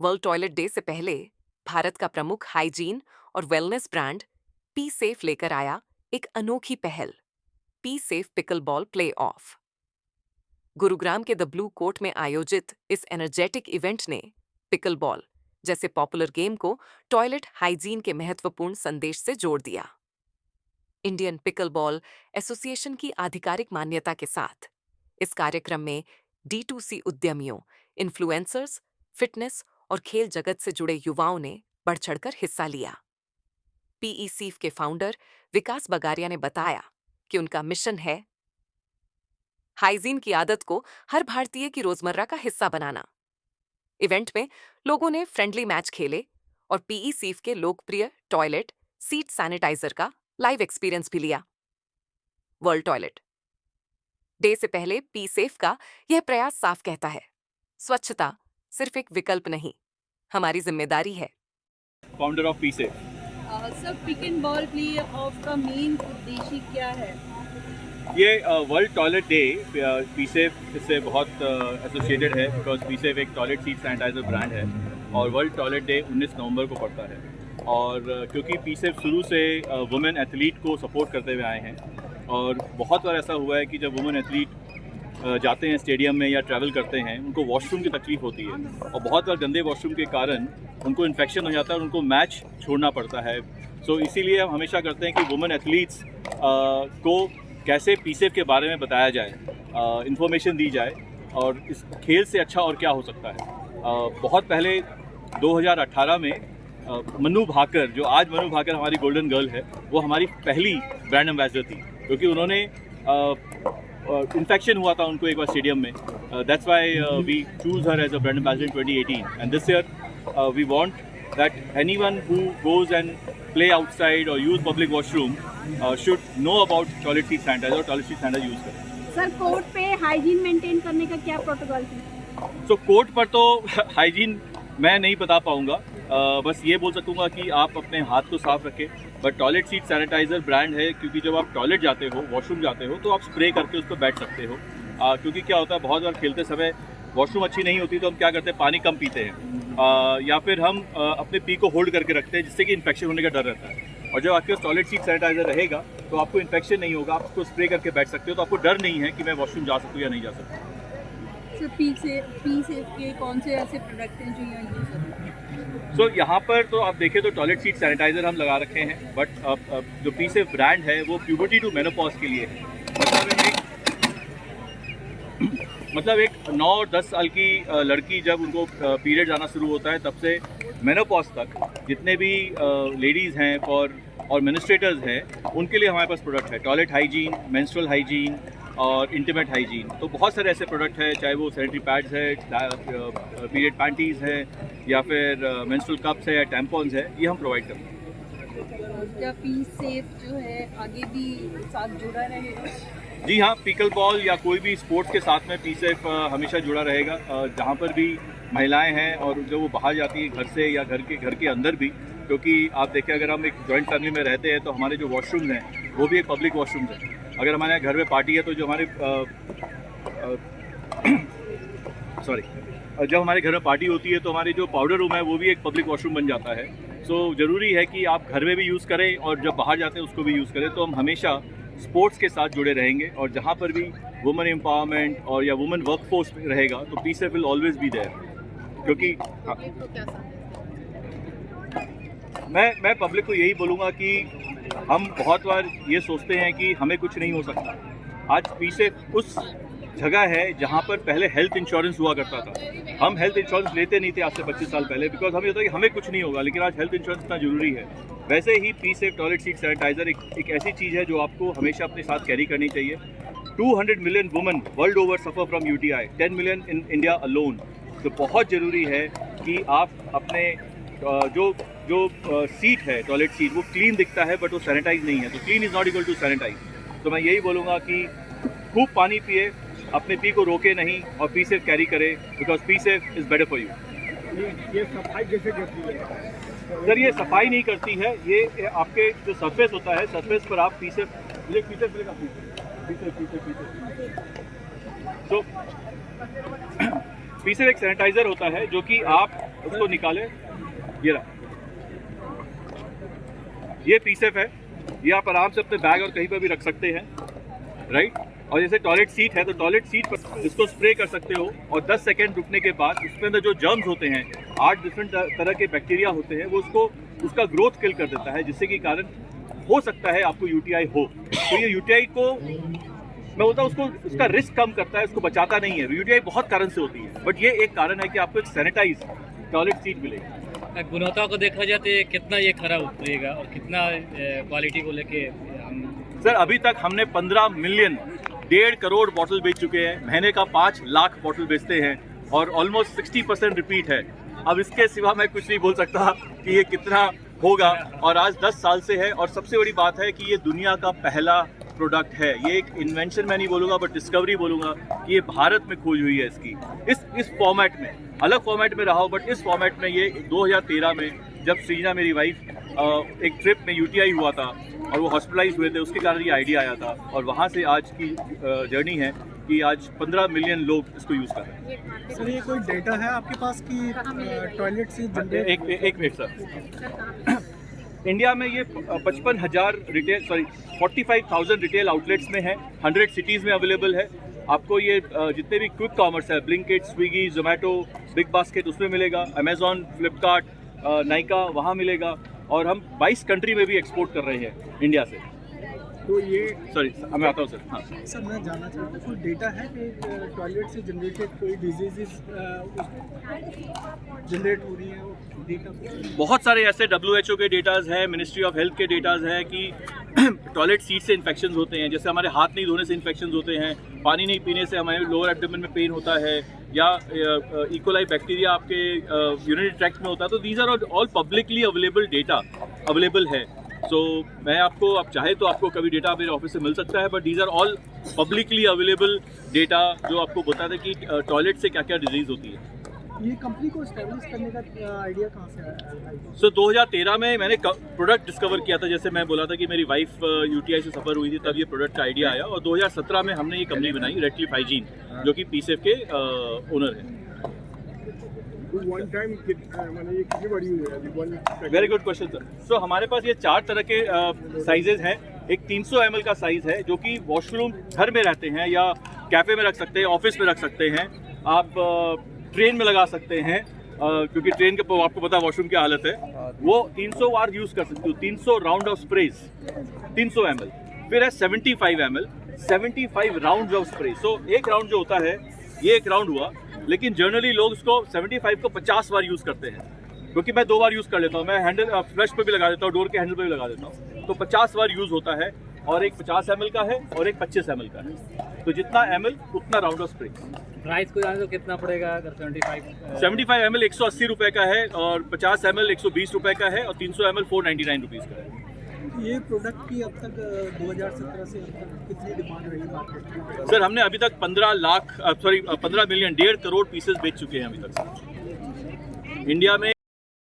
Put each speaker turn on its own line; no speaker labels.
World toilet day से पहले भारत का प्रमुख हाइजीन और वेलनेस ब्रांड पी सेफ लेकर आया एक अनोखी पहल, P safe pickle ball play of. Gurugram के द ब्लू कोर्ट में आयोजित इस एनर्जेटिक इवेंट ने पिकल बॉल जैसे पॉपुलर गेम को टॉयलेट हाइजीन के महत्वपूर्ण संदेश से जोड़ दिया। इंडियन पिकल बॉल एसोसिएशन की आधिकारिक मान्यता के साथ इस कार्यक्रम में D2C उद्यमियों, इन्फ्लुएंसर्स, फिटनेस और खेल जगत से जुड़े युवाओं ने बढ़ चढ़कर हिस्सा लिया। पीईसीफ के फाउंडर विकास बगारिया ने बताया कि उनका मिशन है हाइजीन की आदत को हर भारतीय की रोजमर्रा का हिस्सा बनाना। इवेंट में लोगों ने फ्रेंडली मैच खेले और पीईसीफ के लोकप्रिय टॉयलेट सीट सैनिटाइजर का लाइव एक्सपीरियंस भी लिया। वर्ल्ड टॉयलेट डे से पहले पी सेफ का यह प्रयास साफ कहता है, स्वच्छता सिर्फ एक विकल्प नहीं, हमारी जिम्मेदारी है।
Founder of Pee safe.
Sir, pick and ball play of का मेन उद्देश्य क्या है?
ये world toilet day Pee safe इससे बहुत एसोसिएटेड है बिकॉज पी सेफ एक टॉयलेट सीट सैनिटाइजर ब्रांड है और वर्ल्ड टॉयलेट डे 19 नवंबर को पड़ता है। और क्योंकि पी सेफ शुरू से वुमेन एथलीट को सपोर्ट करते हुए आए हैं और बहुत बार ऐसा हुआ है कि जब वुमेन एथलीट जाते हैं स्टेडियम में या ट्रैवल करते हैं उनको वॉशरूम की तकलीफ होती है और बहुत बार गंदे वॉशरूम के कारण उनको इन्फेक्शन हो जाता है और उनको मैच छोड़ना पड़ता है। सो इसीलिए हम हमेशा करते हैं कि वुमेन एथलीट्स को कैसे पी सेफ के बारे में बताया जाए, इन्फॉर्मेशन दी जाए और इस खेल से अच्छा और क्या हो सकता है। बहुत पहले 2018 में मनु भाकर, जो आज मनु भाकर हमारी गोल्डन गर्ल है, वो हमारी पहली ब्रांड एम्बेसडर थी क्योंकि उन्होंने इन्फेक्शन हुआ था उनको एक बार स्टेडियम में। That's why we choose her as a brand ambassador in 2018 and this year we want that anyone who goes and play outside or use public washroom should know about toilet seat sanitizer और toilet seat sanitizer use करें।
Sir, court पे hygiene maintain करने का क्या protocol है?
तो court पर तो हाइजीन मैं नहीं बता पाऊंगा, बस ये बोल सकूंगा कि आप अपने हाथ को साफ रखें। But toilet seat sanitiser brand है क्योंकि जब आप टॉयलेट जाते हो, वॉशरूम जाते हो तो आप स्प्रे करके उस पर बैठ सकते हो। क्योंकि क्या होता है, बहुत बार खेलते समय वॉशरूम अच्छी नहीं होती तो हम क्या करते हैं, पानी कम पीते हैं या फिर हम अपने पी को होल्ड करके रखते हैं जिससे कि इन्फेक्शन होने का डर रहता है। और जब आपके पास टॉयलेट सीट सैनिटाइजर रहेगा तो आपको इन्फेक्शन नहीं होगा, आप उसको स्प्रे करके बैठ सकते हो तो आपको डर नहीं है कि मैं वॉशरूम जा सकूँ या नहीं जा सकता।
सर, पी सेफ के कौन से ऐसे प्रोडक्ट हैं जो यहाँ यूज होते हैं?
सो यहाँ पर तो आप देखें तो टॉयलेट सीट सैनिटाइजर हम लगा रखे हैं, बट जो पी सेफ ब्रांड है वो प्यूबर्टी टू मेनोपॉज के लिए है। मतलब एक 9-10 साल की लड़की जब उनको पीरियड आना शुरू होता है तब से मेनोपॉज तक जितने भी लेडीज़ हैं और मिनिस्ट्रेटर्स हैं उनके लिए हमारे पास प्रोडक्ट है। टॉयलेट हाइजीन, मेंस्ट्रुअल हाइजीन और इंटीमेट हाइजीन, तो बहुत सारे ऐसे प्रोडक्ट हैं, चाहे वो सैनिटरी पैड्स है, पीरियड पैंटीज़ है या फिर मेंस्ट्रुअल कप्स है या टैम्पॉन्स है, ये हम प्रोवाइड करते हैं।
क्या पी सेफ जो है आगे भी साथ जुड़ा रहेगा?
जी हाँ, पिकल बॉल या कोई भी स्पोर्ट्स के साथ में पी सेफ हमेशा जुड़ा रहेगा। जहाँ पर भी महिलाएं हैं और जो वो बाहर जाती हैं घर से या घर के अंदर भी, क्योंकि आप देखें अगर हम एक जॉइंट फैमिली में रहते हैं तो हमारे जो वॉशरूम्स हैं वो भी एक पब्लिक वॉशरूम्स हैं। अगर हमारे यहाँ घर में पार्टी है तो जो हमारे जब हमारे घर में पार्टी होती है तो हमारे जो पाउडर रूम है वो भी एक पब्लिक वॉशरूम बन जाता है। सो ज़रूरी है कि आप घर में भी यूज़ करें और जब बाहर जाते हैं उसको भी यूज़ करें। तो हम हमेशा स्पोर्ट्स के साथ जुड़े रहेंगे और जहाँ पर भी वुमेन एम्पावरमेंट और या वुमेन वर्कफोर्स रहेगा तो Pee safe will always be there. क्योंकि मैं पब्लिक को यही बोलूँगा कि हम बहुत बार ये सोचते हैं कि हमें कुछ नहीं हो सकता। आज पी सेफ उस जगह है जहाँ पर पहले हेल्थ इंश्योरेंस हुआ करता था। हम हेल्थ इंश्योरेंस लेते नहीं थे आज से 25 साल पहले बिकॉज हमें होता है कि हमें कुछ नहीं होगा, लेकिन आज हेल्थ इंश्योरेंस इतना जरूरी है। वैसे ही Pee Safe toilet seat sanitizer एक ऐसी चीज़ है जो आपको हमेशा अपने साथ कैरी करनी चाहिए। 200 million women world over suffer from UTI, 10 million in India alone. तो बहुत ज़रूरी है कि आप अपने जो सीट है, टॉयलेट सीट, वो क्लीन दिखता है बट वो सैनिटाइज नहीं है। तो clean is not equal to sanitise. तो मैं यही बोलूँगा कि खूब पानी पिए, अपने पी को रोके नहीं और पी सेफ कैरी करे because Pee safe is better for you.
ये सफाई कैसे करती है?
सर, ये सफाई नहीं करती है, ये आपके जो सरफेस होता है सरफेस पर आप पी सेफ तो पी सेफ एक सैनिटाइज़र होता है जो कि आप उसको निकाले, ये रहा, ये पीसेफ है, ये आप आराम से अपने बैग और कहीं पर भी रख सकते हैं, राइट। और जैसे टॉयलेट सीट है तो टॉयलेट सीट पर इसको स्प्रे कर सकते हो और 10 सेकेंड रुकने के बाद उसके अंदर जो जर्म्स होते हैं, 8 डिफरेंट तरह के बैक्टीरिया होते हैं, वो उसका ग्रोथ किल कर देता है, जिससे कि कारण हो सकता है आपको यूटीआई हो। तो ये यूटीआई को मैं बोलता हूँ उसका रिस्क कम करता है, उसको बचाता नहीं है। यूटीआई बहुत कारण से होती है, बट ये एक कारण है कि आपको एक सैनिटाइज टॉयलेट सीट मिलेगी।
गुणवत्ता को देखा जाए तो कितना ये खराब उतरेगा और कितना क्वालिटी को लेके हम
सर अभी तक हमने 15 मिलियन 1.5 करोड़ बॉटल बेच चुके हैं, महीने का 5 लाख बॉटल बेचते हैं और ऑलमोस्ट 60% रिपीट है। अब इसके सिवा मैं कुछ नहीं बोल सकता कि ये कितना होगा, और आज 10 साल से है। और सबसे बड़ी बात है कि ये दुनिया का पहला प्रोडक्ट है, ये एक इन्वेंशन मैं नहीं बोलूँगा बट डिस्कवरी बोलूँगा कि ये भारत में खोज हुई है इसकी, इस फॉर्मेट में, अलग फॉर्मेट में रहा हो बट इस फॉर्मेट में। ये 2013 में जब सृजना मेरी वाइफ एक ट्रिप में यूटीआई हुआ था और वो हॉस्पिटलाइज हुए थे, उसके कारण ये आइडिया आया था और वहाँ से आज की जर्नी है कि आज 15 मिलियन लोग इसको यूज़ कर रहे हैं।
सर ये कोई डेटा है आपके पास कि टॉयलेट से जनरेट
एक मिनट सर, इंडिया में ये 45,000 रिटेल आउटलेट्स में है, 100 सिटीज़ में अवेलेबल है। आपको ये जितने भी क्विक कॉमर्स है, Blinkit, Swiggy, Zomato, big basket, उसमें मिलेगा, अमेजॉन, फ्लिपकार्ट, नाइका, वहाँ मिलेगा। और हम 22 कंट्री में भी एक्सपोर्ट कर रहे हैं इंडिया से।
तो ये
सॉरी मैं आता हूँ सर। हाँ
सर मैं जानना चाहता हूँ कोई डेटा है कि टॉयलेट से जनरेटेड कोई डिजीजेस जनरेट हो रही है, वो डेटा?
बहुत सारे ऐसे WHO के डेटाज हैं, मिनिस्ट्री ऑफ हेल्थ के डेटाज हैं कि टॉयलेट सीट से इन्फेक्शंस होते हैं, जैसे हमारे हाथ नहीं धोने से इन्फेक्शंस होते हैं, पानी नहीं पीने से हमारे लोअर एब्डोमेन में पेन होता है, या इकोलाई बैक्टीरिया आपके यूरिनरी ट्रैक्ट में होता है। तो these are all publicly available data available है। सो मैं आपको, आप चाहे तो आपको कभी डेटा मेरे ऑफिस से मिल सकता है, but these are all publicly available data जो आपको बताता है कि टॉयलेट से क्या क्या डिजीज़ होती है।
ये कंपनी को एस्टैब्लिश करने का आइडिया कहाँ से आया?
सो 2013 में मैंने प्रोडक्ट डिस्कवर किया था, जैसे मैं बोला था कि मेरी वाइफ यूटीआई से सफ़र हुई थी, तब ये प्रोडक्ट का आइडिया आया और 2017 में हमने ये कंपनी बनाई, रेड क्लिफ हाइजीन, जो कि पीसेफ के ओनर हैं।
वन टाइम मैंने ये कितनी बड़ी हुई है?
Very good question sir. So हमारे पास ये 4 तरह के साइजेज हैं। एक 300 ml का साइज़ है जो कि वॉशरूम घर में रहते हैं या कैफ़े में रख सकते हैं, ऑफिस में रख सकते हैं, आप ट्रेन में लगा सकते हैं, क्योंकि ट्रेन के आपको पता है वॉशरूम की हालत है, वो 300 बार यूज़ कर सकते हो, 300 राउंड ऑफ स्प्रेज, 300 ml। फिर है 75 ml, 75 राउंड ऑफ स्प्रे। सो एक राउंड जो होता है, ये एक राउंड हुआ, लेकिन जनरली लोग उसको 75 को 50 बार यूज़ करते हैं, क्योंकि मैं 2 बार यूज़ कर लेता हूँ, मैं हैंडल फ्लश पे भी लगा देता हूँ, डोर के हैंडल पे भी लगा देता हूँ, तो 50 बार यूज़ होता है। और एक 50 ml का है और एक 25 ml का है, तो जितना ml उतना राउंड ऑफ स्प्रे।
प्राइस को जाने तो कितना पड़ेगा अगर
75 ml 180 रुपये का है और 50 ml 120 रुपये का है और 300 ml 499 रुपीज़ का है।
ये प्रोडक्ट की अब तक 2017 से अब तक कितनी डिमांड रही मार्केट में?
सर हमने अभी तक 15 मिलियन 1.5 करोड़ पीसेस बेच चुके हैं अभी तक इंडिया में।